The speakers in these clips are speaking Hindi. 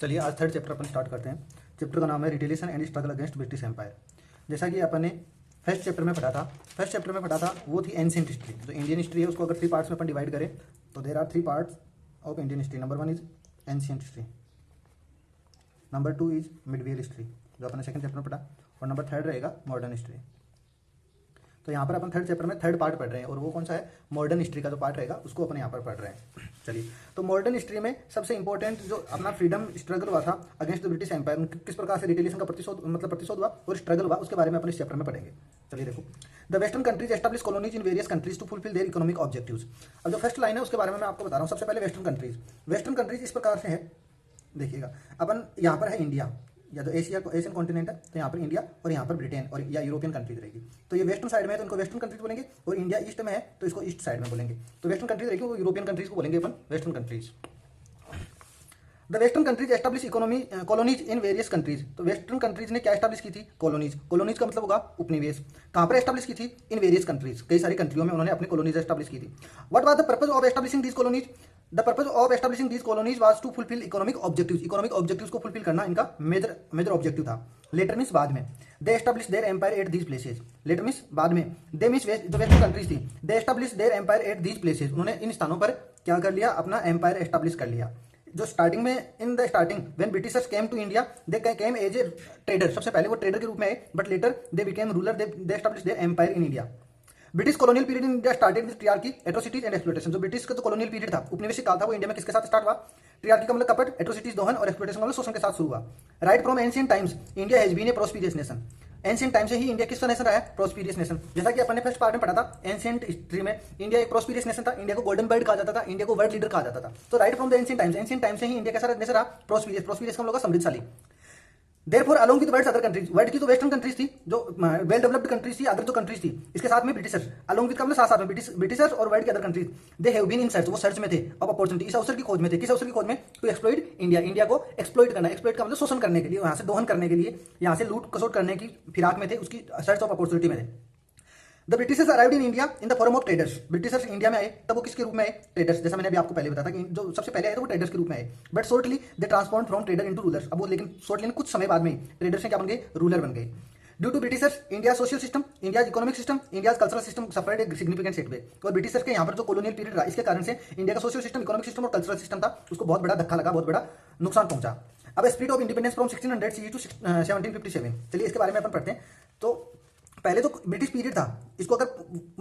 चलिए आज थर्ड चैप्टर अपन स्टार्ट करते हैं। चैप्टर का नाम है retaliation and struggle against British empire. जैसा कि अपन ने फर्स्ट चैप्टर में पढ़ा था वो थी एंशिएंट हिस्ट्री। जो इंडियन हिस्ट्री है उसको अगर 3 पार्ट्स में अपन डिवाइड करें तो there are 3 parts of Indian history. Number 1 is ancient history, number 2 is medieval history जो अपन ने सेकंड चैप्टर में पढ़ा, और नंबर 3 रहेगा मॉडर्न हिस्ट्री। तो यहाँ पर अपन थर्ड चैप्टर में थर्ड पार्ट पढ़ रहे हैं और वो कौन सा है, मॉडर्न हिस्ट्री का जो पार्ट रहेगा उसको अपन यहाँ पर पढ़ रहे हैं। चलिए, तो मॉडर्न हिस्ट्री में सबसे इंपॉर्टेंट जो अपना फ्रीडम स्ट्रगल हुआ था अगेंस्ट द ब्रिटिश एम्पायर, किस प्रकार से रिटेलिएशन का प्रतिशोध हुआ और स्ट्रगल हुआ, उसके बारे में अपन इस चैप्टर में पढ़ेंगे। चलिए देखो, the western countries establish colonies in various countries to fulfill their economic objectives. अब जो फर्स्ट लाइन है उसके बारे में मैं आपको बता रहा हूँ। सबसे पहले वेस्टर्न कंट्रीज इस प्रकार से है, देखिएगा अपन यहाँ पर है इंडिया या तो एशियन कॉन्टिनेंट है, तो यहाँ पर इंडिया और यहाँ पर ब्रिटेन और या यूरोपियन कंट्रीज रहेगी। तो ये वेस्टर्न साइड में है तो इनको वेस्टर्न कंट्रीज बोलेंगे, और इंडिया ईस्ट में है तो इसको ईस्ट साइड में बोलेंगे। तो वेस्टर्न कंट्रीज रहेगी वो यूरोपियन कंट्रीज को बोलेंगे अपन western countries. The western countries establish colonies in various countries. तो वेस्टर्न कंट्रीज ने क्या एस्टैब्लिश की थी, कॉलोनीज का मतलब होगा उपनिवेश। कहाँ पर एस्टैब्लिश की थी, इन वेरियस कंट्रीज, कई सारी कंट्रियों में उन्होंने अपनी कॉलोनीज एस्टैब्लिश की थी। What was the purpose of establishing these colonies, the purpose of establishing these colonies was to fulfil economic objectives को फुलफिल करना इनका मेजर ऑब्जेक्टिव था। लेटर मीन्स बाद में, they establish their empire at these places. Later means बाद में, दे मीन्स जो वेस्टर्न कंट्रीज थी, they establish their empire at these places. उन्होंने इन स्थानों पर क्या कर लिया, अपना एम्पायर एस्टैब्लिश कर लिया। जो स्टार्टिंग में in the starting when Britishers came to India they came as a trader. सबसे पहले वो ट्रेडर के रूप में आए, but later they became ruler, they establish their empire in India. British colonial period in India started with treachery, atrocities and exploitation. जो ब्रिटिश का जो कॉलोनियल पीरियड था, उपनिवेशिक काल था, वो इंडिया में किसके साथ स्टार्ट हुआ, ट्रियार्की का मतलब कपट, एट्रोसिटीज दोहन, और एक्सप्लॉयटेशन का मतलब शोषण के साथ शुरू हुआ। Right from ancient times India has been a prosperous nation. Ancient time से ही इंडिया किसका नेशन रहा है, प्रोस्पिरियस नेशन। जैसा कि अपन ने फर्स्ट पार्ट में पढ़ा था, एंशिएंट हिस्ट्री में इंडिया एक प्रोस्पिरियस नेशन था, इंडिया को गोल्डन बर्ड कहा जाता था, इंडिया को वर्ल्ड लीडर कहा जाता था। तो right from the ancient time से ही इंडिया कैसा नेशन रहा, प्रोस्पिरियस का मतलब समृद्धशाली। Therefore along with world other countries, world की तो वेस्टर्न कंट्रीज थी जो वेल डेवलप्ड कंट्रीज थी, अदर जो कंट्रीज थी, इसके साथ में ब्रिटिशर्स, अलोंग विद का मतलब साथ में ब्रिटिशर्स और वर्ल्ड की other countries, they have been in search, वो सर्च में थे, ऑफ अपॉर्चुनिटी, इस अवसर की खोज में थे। किस अवसर की खोज में, टू एक्सप्लॉइट इंडिया को एक्सप्लॉइट करना, एक्सप्लॉइट का मतलब शोषण करने के लिए, यहाँ से दोहन करने के लिए, यहाँ से लूट खसोट करने की फिराक में थे, उसकी सर्च ऑफ अपॉर्चुनिटी में थे। The Britishers arrived in India in the form of traders. Britishers India में आए तब वो किसके रूप में आए, ट्रेडर्स। जैसा मैंने अभी आपको पहले बताया था कि जो सबसे पहले आए तो वो ट्रेडर्स के रूप में आए, but shortly they transform from trader into rulers. अब वो लेकिन शॉर्टली कुछ समय बाद में ट्रेडर्स से क्या बन गए, रूलर बन गए। Due to Britishers India social system, India economic system, India cultural system suffered a significant setback. और ब्रिटिशर्स के यहाँ पर जो कॉलोनियल पीरियड रहा, इसके कारण से इंडिया का सोशल सिस्टम, इकोनॉमिक सिस्टम और कल्चरल सिस्टम था, उसको बहुत बड़ा धक्का लगा, बहुत बड़ा नुकसान पहुंचा। अब split of independence from 1600 CE to 1757। चलिए इसके बारे में अपन पढ़ते हैं। तो पहले तो ब्रिटिश पीरियड था, इसको अगर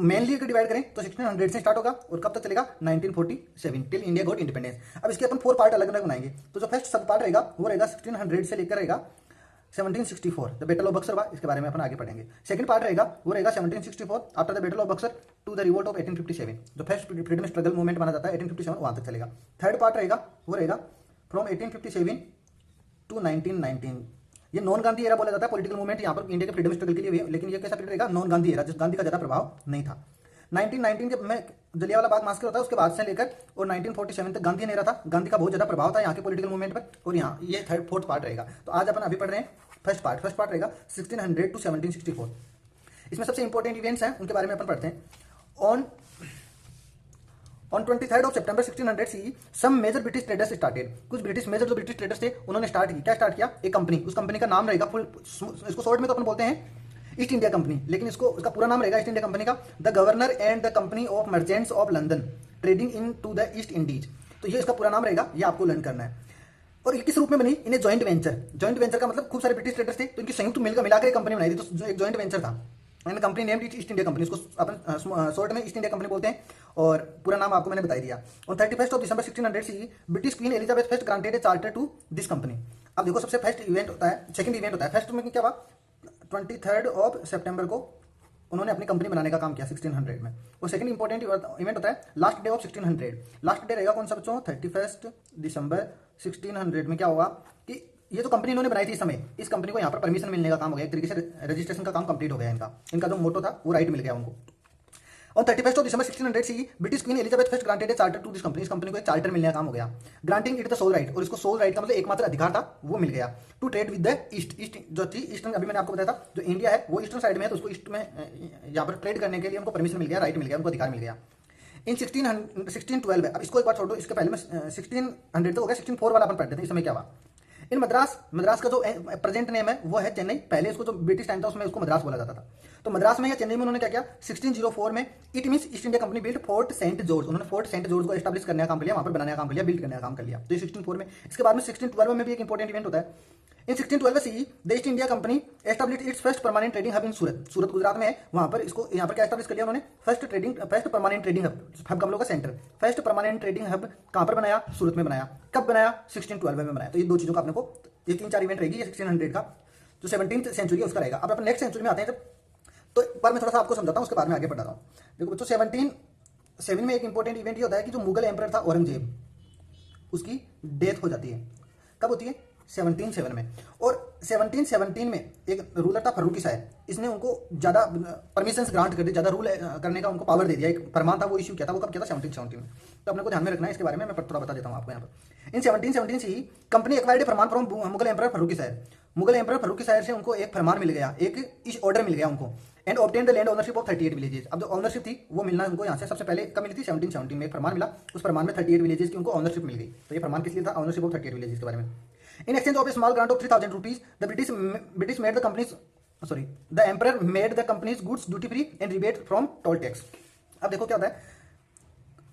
मेनली अगर डिवाइड करें तो 1600 से स्टार्ट होगा और कब तक चलेगा, 1947 टिल इंडिया गॉट इंडिपेंडेंस। अब इसके अपन 4 पार्ट अलग अलग बनाएंगे। तो जो फर्स्ट सब पार्ट रहेगा वो रहेगा 1600 से लेकर रहेगा 1764, द बैटल ऑफ बक्सर हुआ, इसके बारे में अपन आगे पढ़ेंगे। सेकंड पार्ट रहेगा वो रहेगा 1764 after the battle of Buxar to the revolt of 1857। जो फर्स्ट फ्रीडम स्ट्रगल मूवमेंट माना जाता है 1857, वहां तक चलेगा। थर्ड पार्ट रहेगा वो रहेगा फ्रॉम 1857 टू 1919। ये नॉन गांधी एरा बोला जाता है पॉलिटिकल मूवमेंट यहाँ पर इंडिया के फ्रीडम स्ट्रगल के लिए, लेकिन ये कैसा पीरियड रहेगा, नॉन गांधी एरा, जिस गांधी का ज्यादा प्रभाव नहीं था। 1919 जब मैं जलियांवाला बाग मास्कर होता है उसके बाद से लेकर और 1947 तक गांधी एरा था, गांधी का बहुत ज्यादा प्रभाव था यहाँ के पॉलिटिकल मूवमेंट पर। और यहाँ ये थर्ड फोर्थ पार्ट रहेगा। तो आज अपन अभी पढ़ रहे हैं फर्स्ट पार्ट रहेगा 1600 टू 1764। इसमें सबसे इंपॉर्टेंट इवेंट्स हैं उनके बारे में अपन पढ़ते हैं। On 23rd of September 1600 CE, some major British traders started। कुछ मेजर जो ब्रिटिश ट्रेडर्स थे उन्होंने स्टार्ट किया, एक कंपनी। उस कंपनी का नाम रहेगा इसको शॉर्ट में तो अपन बोलते हैं ईस्ट इंडिया कंपनी, लेकिन इसका पूरा नाम रहेगा ईस्ट इंडिया कंपनी का, the governor and the company of merchants of London trading into the East Indies. तो ये इसका पूरा नाम रहेगा, ये आपको लर्न करना है। और ये किस रूप में बनी, इन्हें जॉइंट वेंचर का मतलब खूब सारे ब्रिटिश ट्रेडर्स थे तो इनकी संयुक्त मिलकर एक कंपनी बनाई थी, तो एक जॉइंट वेंचर था and company name East India Company, इसको अपन शॉर्ट में ईस्ट इंडिया कंपनी बोलते हैं, और पूरा नाम आपको मैंने बता दिया। On 31st of December 1600 CE, British queen Elizabeth first granted a charter to this company. अब देखो सबसे फर्स्ट इवेंट होता है, सेकंड इवेंट होता है, फर्स्ट में क्या हुआ, 23rd of September को उन्होंने अपनी कंपनी बनाने का काम किया 1600 में। और सेकंड इंपॉर्टेंट इवेंट होता है last day of 1600। Last day रहेगा कौन सा बच्चों, 31 दिसंबर 1600 में क्या होगा कि ये जो कंपनी इन्होंने बनाई थी, इस समय इस कंपनी को यहाँ पर परमिशन मिलने का काम हो गया, एक तरीके से रजिस्ट्रेशन का काम कंप्लीट हो गया इनका जो मोटो था वो राइट मिल गया उनको। On 31st of December 1600 CE, British queen Elizabeth first granted a charter to this company. इस कंपनी को एक चार्टर मिलने का काम हो गया। Granting it the sole right, और इसको सोल राइट का मतलब एकमात्र अधिकार था वो मिल गया, to trade with the east जो थी ईस्टर्न। अभी मैंने आपको बताया था जो इंडिया है वो ईस्टर्न साइड में है, तो उसको ईस्ट में यहाँ पर ट्रेड करने के लिए उनको परमिशन मिल गया, राइट मिल गया, उनको अधिकार मिल गया। इन 1612 अब इसको एक बार छोड़ दो, इसके पहले में 1600 तो हो गया, 1604 वाला अपन पढ़ते थे। इस समय क्या हुआ, इन मद्रास का जो प्रेजेंट नेम है वो है चेन्नई। पहले इसको जो ब्रिटिश टाइम था उसमें उसको मद्रास बोला जाता था। तो मद्रास में या चेन्नई में उन्होंने क्या किया, 1604 में it means East India Company build Fort Saint George. उन्होंने फोर्ट सेंट जॉर्ज को एस्टैब्लिश करने का काम कर लिया, वहां पर बनाने का काम कर लिया, बिल्ड करने का काम कर लिया। तो 1604 में। इसके बाद में 1612 में भी एक इंपॉर्टेंट इवेंट होता है। In 1612 CE the East India Company established its first permanent trading hub in Surat. Surat Gujarat में है, वहां पर इसको यहाँ पर क्या एस्टैब्लिश कर लिया उन्होंने, फर्स्ट परमानेंट ट्रेडिंग हब, हम लोग का centre. First permanent trading hub कहां पर बनाया, सूरत में बनाया। कब बनाया, 1612 में बनाया। तो ये दो चीजों का अपने को, ये 3-4 इवेंट रहेगी। ये 1600 का जो 17th सेंचुरी है उसका रहेगा। अब अपन नेक्स्ट सेंचुरी में आते हैं जब, तो एक बार मैं थोड़ा सा आपको समझाता हूँ, उसके बाद में आगे बढ़ रहा हूँ। देखो बच्चों 1707 में एक इंपॉर्टेंट इवेंट ये होता है कि जो मुगल एम्परर था औरंगजेब, उसकी डेथ हो जाती है। कब होती है, 1707 में। और 1717 में एक रूलर था फर्रुकी शाह, इसने उनको ज्यादा परमिशन ग्रांट कर दी, ज्यादा रूल करने का उनको पावर दे दिया। एक फरमान था वो इश्यू किया था, वो कब किया था, 1717 में। तो अपने को ध्यान में रखना है इसके बारे में, मैं थोड़ा बता देता हूँ आपको यहाँ पर। इन 1717 से ही कंपनी एक्वायर्ड फरमान from Mughal emperor Farrukhi Shah. Mughal emperor Farrukhi Shah से उनको एक फरमान मिल गया, एक ऑर्डर मिल गया उनको। And obtain the land ownership of 38 villages. अब जो ओनरशिप थी वो मिलना उनको यहाँ से सबसे पहले कब मिली थी, 1717 में एक फरमान मिला। उस फरमान में 38 विलेजेस की उनको ओनरशिप मिल गई। तो ये फरमान किस लिए था, ओनरशिप ऑफ 38 विलेजेस के बारे में। In exchange of a small grant of 3,000 rupees, the British made the companies, the emperor made the companies goods duty free and rebate from toll tax. अब देखो क्या होता है,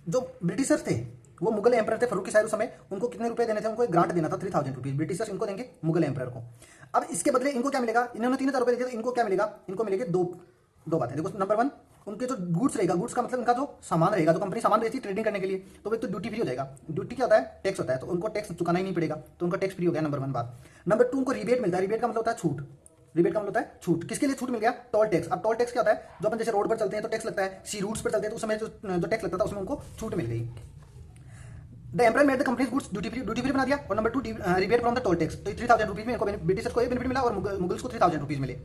जो ब्रिटिशर्स थे वो मुगल एम्परर थे फर्रुकी शाह उस समय, उनको कितने रुपए देने थे, उनको एक ग्रांट देना था 3000 रुपीज। ब्रिटिशर्स इनको देंगे मुगल एम्परर को। अब इसके बदले इनको क्या मिलेगा, इन्होंने 3000 रुपए दिए तो इनको क्या मिलेगा, इनको मिलेंगे दो बातें। देखो नंबर 1, उनके जो गुड्स रहेगा, गुड्स का मतलब उनका जो सामान रहेगा, जो कंपनी सामान रहती है ट्रेडिंग करने के लिए, तो वो तो ड्यूटी फ्री हो जाएगा। ड्यूटी क्या होता है, टैक्स होता है, तो उनको टैक्स चुकाना ही नहीं पड़ेगा, तो उनका टैक्स फ्री हो गया। नंबर 1 बात। नंबर 2, उनको रिबेट मिलता है। रिबेट का मतलब होता है छूट। रिबेट का मतलब होता है छूट। किसके लिए छूट मिल गया, टोल टैक्स। अब टोल टैक्स क्या होता है, जो अपन जैसे रोड पर चलते हैं तो टैक्स लगता है, सी रूट्स पर चलते हैं तो उस समय जो टैक्स लगता था उसमें उनको छूट मिल गई। The emperor made the companies goods duty free बना दिया। और number 2, rebate from the toll tax. तो 3000 रुपीज में इनको ब्रिटिशर्स को बेनिफिट मिला और मुगल्स को 3000 रुपीज मिले।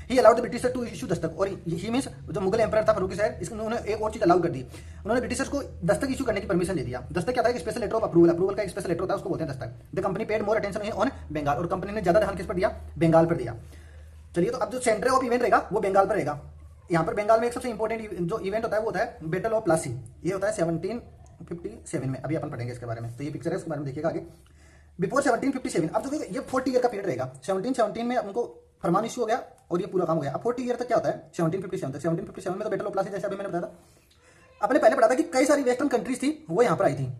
He allowed the Britishers to issue दस्तक। और ही मींस जो मुगल एम्परर था फर्रुकी शाह, इसने उन्होंने एक और चीज अलाउ कर दी, उन्होंने ब्रिटिशर्स को दस्तक इशू करने की परमिशन दे दिया। दस्तक क्या था, एक special letter of approval. Approval का एक स्पेशल लेटर होता है, उसको बोलते हैं दस्तक। The company paid more attention on Bengal. और कंपनी ने ज्यादा ध्यान किस पर दिया, बंगाल पर दिया। चलिए, तो अब जो सेंटर ऑफ इवेंट रहेगा वो बंगाल पर रहेगा। यहाँ पर बंगाल में एक सबसे इंपॉर्टेंट जो इवेंट होता है वो होता है बैटल ऑफ प्लासी। ये होता है 1757 में। अभी अपन पढ़ेंगे इसके बारे में, तो ये पिक्चर है, इसके बारे में देखिएगा आगे। बिफोर 1757, अब देखो ये 40 ईयर का पीरियड रहेगा। 1717 में उनको फरमान इशू हो गया और ये पूरा काम हो गया। अब 40 ईयर तक क्या होता है, 1757 तक। 1757 में तो बैटल ऑफ प्लासी, जैसे अभी मैंने बताया था, अपने पहले पढ़ा था कि कई सारी वेस्टर्न कंट्रीज थी वो यहाँ पर आई थी।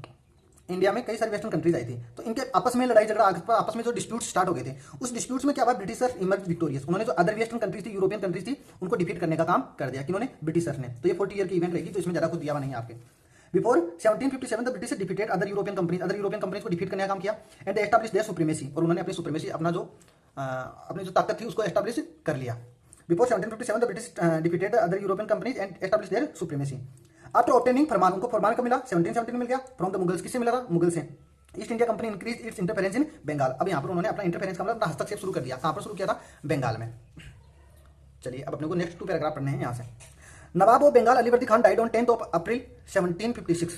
इंडिया में कई सारी वेस्टर्न कंट्रीज आई थी, तो इनके आपस में लड़ाई झगड़ा, आपस में जो डिस्प्यूट स्टार्ट हो गए थे, उस डिस्प्यूट्स में क्या हुआ, ब्रिटिशर्स इमर्ज विक्टोरियस। उन्होंने जो अदर वेस्टर्न कंट्रीज थी, यूरोपियन कंट्रीज थी, उनको डिफीट करने का काम कर दिया। किन्होंने, ब्रिटिशर्स ने। तो ये 40 ईयर की इवेंट रहेगी, तो इसमें ज्यादा कुछ दिया हुआ नहीं है आपके। Before 1757 the British defeated other European companies को डिफीट करने का काम किया। And they establish their supremacy. और उन्होंने अपनी सुप्रीमेसी, अपनी जो ताकत थी उसको एस्टैब्लिश कर लिया। Before 1757 the British defeated other European companies and establish their supremacy. After obtaining फरमान, उनको फरमान कब मिला, 1717 में मिल गया, फ्रॉम द मुगल्स। किससे मिला था, मुगल से। East India Company increase its interference in Bengal. अब यहाँ पर उन्होंने अपना इंटरफेरेंस का मतलब अपना हस्तक्षेप शुरू कर दिया। कहाँ पर शुरू किया था, बंगाल में। चलिए, अब अपने को नेक्स्ट 2 पैराग्राफ पढ़ने हैं यहाँ से। Nawab of Bengal Alivardi Khan died on 10 April 1756।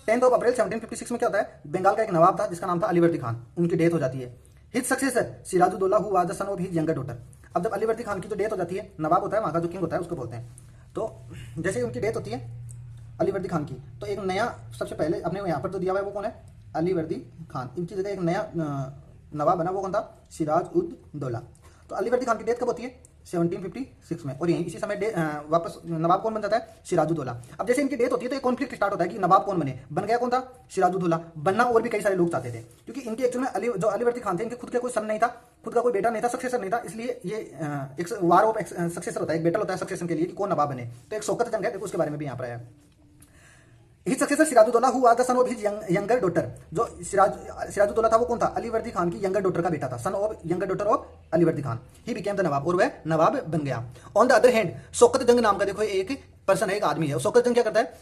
10 April 1756 में क्या होता है, बंगाल का एक नवाब था जिसका नाम था अलीवर्दी खान, उनकी डेथ हो जाती है। His successor Sirajuddaula who was the son of his younger daughter. अब जब अलीवर्दी खान की जो डेथ हो जाती है, नवाब होता है वहाँ का जो किंग होता है उसको बोलते हैं। तो जैसे ही उनकी डेथ होती है अलीवर्दी खान की, तो एक नया, सबसे पहले अपने यहाँ पर तो दिया हुआ है वो कौन है, अलीवर्दी खान। इनकी जगह एक नया नवाब बना, वो कौन था, सिराज उद दौला। तो अलीवर्दी खान की डेथ कब होती है, 1756 में। और यही इसी समय वापस नवाब कौन बन जाता है, सिराजुद्दौला। अब जैसे इनकी डेथ होती है तो एक कॉन्फ्लिक्ट स्टार्ट होता है कि नवाब कौन बने। बन गया कौन था, सिराजुद्दौला। बनना और भी कई सारे लोग चाहते थे, क्योंकि इनके एक्चुअल में जो अलीवर्दी खान थे, इनके खुद का कोई सन नहीं था, खुद का कोई बेटा नहीं था, सक्सेसर नहीं था। इसलिए ये एक वार ऑफ सक्सेसर होता है, एक बैटल होता है सक्सेशन के लिए कि कौन नवाब बने। तो एक शौकत जंग है, देखो उसके बारे में भी यहाँ पर है। His successor Sirajuddaula who was the son of his younger daughter. जो सिराजुद्दौला था वो कौन था, अलीवर्दी खान की यंगर डॉटर का बेटा था, son of younger daughter of Alivardi Khan. He became the Nawab, और वह नवाब बन गया। On the other hand Shaukat Jang नाम का देखो एक पर्सन है, एक आदमी है। शौकत जंग क्या करता है,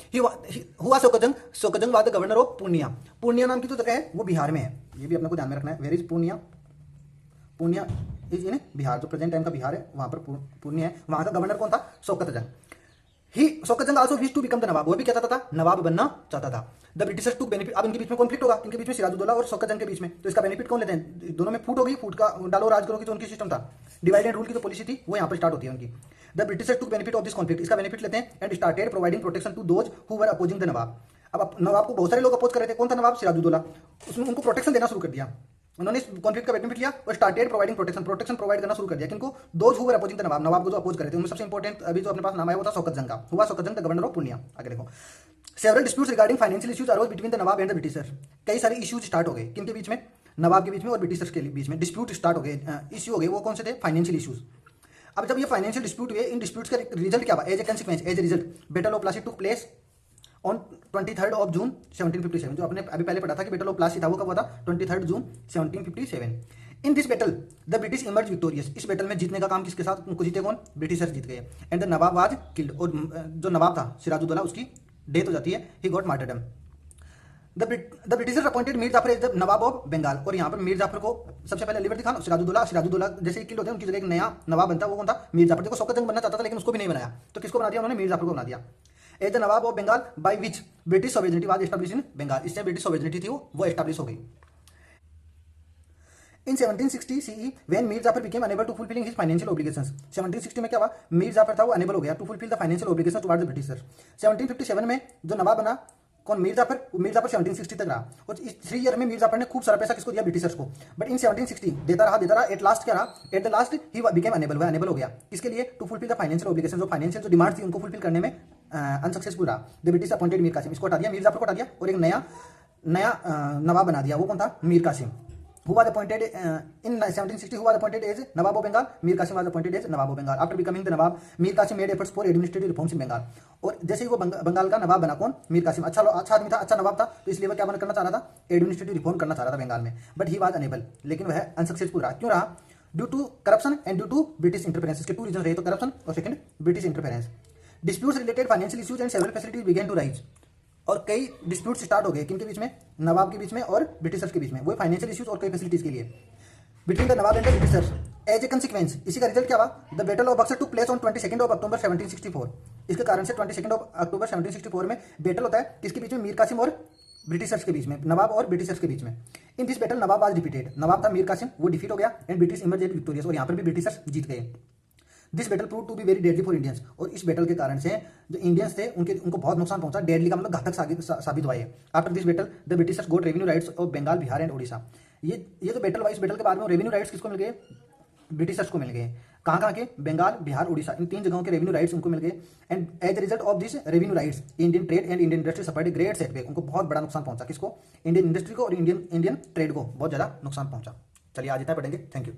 हुआ शौकत जंग was the governor of Purnia. Purnia नाम की जो जगह है वो बिहार में है, ये भी अपने को ध्यान में रखना है। Where is Purnia, Purnia is in Bihar, जो प्रेजेंट टाइम का बिहार है वहां पर पूर्णिया है। वहां का गवर्नर कौन था, शौकत जंग। He Shaukat Jang also wish to become the Nawab, वो भी क्या चाहता था, नवाब बनना चाहता था। The Britishers to benefit. अब इनके बीच में कॉन्फ्लिक्ट होगा, इनके बीच में सिराजुद्दौला और शौकत जंग के बीच में, तो इसका बेनिफिट कौन लेते हैं, दोनों में फूट होगी। फूट का डालो राज करो की जो उनकी सिस्टम था, डिवाइड एंड रूल की जो पॉलिसी थी वो यहाँ पर स्टार्ट होती है उनकी। The Britishers to benefit of this conflict, इसका बेनिफिट लेते हैं। And started providing protection to those who were opposing the Nawab. अब नवाब को बहुत सारे लोग अपोज कर रहे थे, कौन था नवाब, सिराजुद्दौला। उसमें उनको प्रोटेक्शन देना शुरू कर दिया। उन्होंने इस कॉन्फ्लिक्ट का बेनिफिट लिया और स्टार्टेड प्रोवाइडिंग प्रोटेक्शन प्रोवाइड करना शुरू कर दिया। किनको? Those who were opposing the Nawab, Nawab को जो अपोज करे थे। उनमें सबसे इंपॉर्टेंट अभी जो अपने पास नाम आया वो था शौकत जंग का। हुआ शौकत जंग द गवर्नर ऑफ पूर्णिया। आगे देखो, several disputes regarding financial issues arose between the Nawab and the Britishers. कई सारे इश्यूज स्टार्ट हो गए, किनके बीच में? नवाब के बीच में और ब्रिटिशर्स के बीच में डिस्प्यूट स्टार्ट हो गए, इश्यू हो गए। वो कौन से थे? Financial issues. अब जब ये फाइनेंशियल डिस्प्यूट हुए, इन डिस्प्यूट्स का रिजल्ट क्या हुआ? As a consequence, as a result, battle of Plassey took place on 23 of June 1757। जो आपने अभी पहले पढ़ा था कि बैटल ऑफ प्लासी था, वो कब हुआ था? 23 जून 1757। इन this battle the British emerge victorious. इस बैटल में जीतने का काम किसके साथ? उनको जीते कौन? ब्रिटिशर्स जीत गए। And the Nawab was killed, और जो नवाब था सिराजुद्दौला, उसकी डेथ हो जाती है। He got martyrdom. The Britishers appointed Mir Jafar as the Nawab of Bengal. और यहाँ पर मीर जाफर को सबसे पहले लिबर्टी खान, सिराजुद्दौला जैसे किल होते हैं, उनकी जगह एक नया नवाब बनता है। वो कौन था? मीर जाफर। देखो शौकत जंग बनना चाहता था लेकिन उसको भी नहीं बनाया, तो किसको बना दिया उन्होंने? मीर जाफर को बना दिया। As the Nawab of Bengal by which British sovereignty was established in Bengal. इससे ब्रिटिश सॉवेरेनिटी थी वो एस्टैब्लिश हो गई। इन 1760 CE when Mir Jafar became unable to fulfilling his financial obligations। 1760 में क्या हुआ? मीर जाफर था वो अनेबल हो गया to fulfil the financial obligations towards the Britishers. 1757 में जो नवाब बना कौन? मीर जाफर। 1760 तक रहा, और इस 3 ईयर में मीर जाफर ने खूब सारा पैसा किसको दिया? ब्रिटिशर्स को। बट इन 1760 देता रहा, एट लास्ट क्या रहा? At the last he became unable हो गया। किसके लिए? To fulfil the financial obligation. जो फाइनेंशियल जो डिमांड थी उनको फुलफिल करने में अनसक्सेसफुल रहा। The British appointed Mir Kasim. इसको हटा दिया, मीर जाफर को हटा दिया, और एक नया नवाब बना दिया। वो कौन था? Mir Qasim. Who was appointed in 1760? Who was appointed as Nawab of Bengal? Mir Qasim was appointed as Nawab of Bengal. After becoming the Nawab, Mir Qasim made efforts for administrative reforms in Bengal। और जैसे ही वो बंगाल का नवाब बना कौन? मीर कासिम। अच्छा आदमी था, अच्छा नवाब था, तो इसलिए वो क्या करना चाह रहा था? एडमिनिस्ट्रेटिव रिफॉर्म करना चाह रहा था बंगाल में। बट ही वाज अनेबल, लेकिन वह अनसक्सेसफुल रहा। क्यों रहा? Due to corruption and due to British interference. के 2 रीजन रहे, तो करप्शन और second British interference. Disputes related financial issues and several facilities began to rise. और कई डिस्प्यूट्स स्टार्ट हो गए, किनके बीच में? नवाब के बीच में और ब्रिटिशर्स के बीच में। वो फाइनेंशियल इश्यूज और कई फैसिलिटीज के लिए between the Nawab and the Britishers. As a consequence, इसी का रिजल्ट क्या हुआ? The battle of Buxar took place on 22 October 1764। इसके कारण से 22 अक्टूबर 1764 में बैटल होता है, किसके बीच में? मीर कासिम और ब्रिटिशर्स के बीच में, नवाब और ब्रिटिशर्स के बीच में। In this battle Nawab was defeated. Nawab था मीर कासिम, वो डिफीट हो गया, एंड ब्रिटिश इमर्जेड विक्टोरियस। और यहाँ पर भी ब्रिटिशर्स जीत गए। This battle prove to be very deadly for Indians. और इस बैटल के कारण से जो इंडियंस थे उनको बहुत नुकसान पहुंचा। डेडली का मतलब घातक साबित हुआ है। After this battle the Britishers got revenue rights of Bengal, Bihar and Odisha. ये जो बैटल हुआ, इस बैटल के बाद में रेवेन्यू राइट्स किसको मिल गए? ब्रिटिशर्स को मिल गए। कहाँ के? बंगाल, बिहार, ओडिशा, इन 3 जगहों के रेवेन्यू राइट्स उनको मिल गए। And as a result of this revenue rights Indian trade and Indian industry suffered great setback. उनको बहुत बड़ा नुकसान पहुंचा। किसको? इंडियन इंडस्ट्री को और इंडियन ट्रेड को बहुत ज्यादा नुकसान पहुंचा। चलिए आज इतना पढ़ेंगे। Thank you.